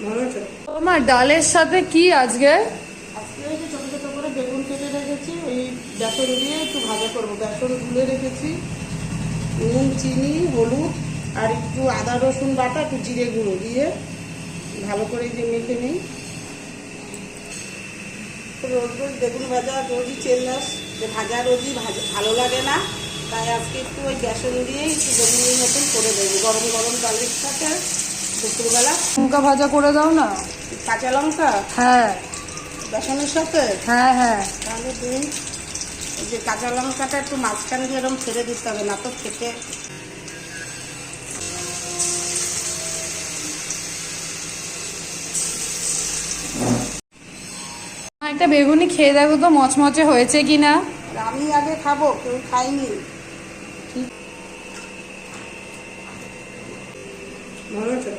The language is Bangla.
তোমার ডালের সাথে কি আজকে? আজকে ওই যে ছোটো ছোটো করে বেগুন কেটে রেখেছি, ওই বেসন দিয়ে একটু ভাজা করবো। বেসন গুলে রেখেছি, নুন, চিনি, হলুদ আর একটু আদা রসুন বাটা, একটু জিরে গুঁড়ো দিয়ে ভালো করে যে মেখে নিই। রোজ রোজ বেগুন ভাজা রোজই চেল্লাস, যে ভাজা রোজই ভালো লাগে না, তাই আজকে একটু ওই বেসন দিয়েই একটু বেগুনের মতন করে দেবো গরম গরম ডালের সাথে দুপুরবেলা। লঙ্কা ভাজা করে দাও না। কাঁচা লঙ্কা? হ্যাঁ বেসনের সাথে? হ্যাঁ হ্যাঁ। তাহলে দিন। এই যে কাঁচা লঙ্কাটা একটু মাঝখান দিয়ে এরকম ছেড়ে দিতে হবে, না তো খেতে একটা বেগুনি খেয়ে দেখো তো মচমচে হয়েছে কিনা। আমি আগে খাবো, কেউ খাইনি। ঠিক ভালো আছে।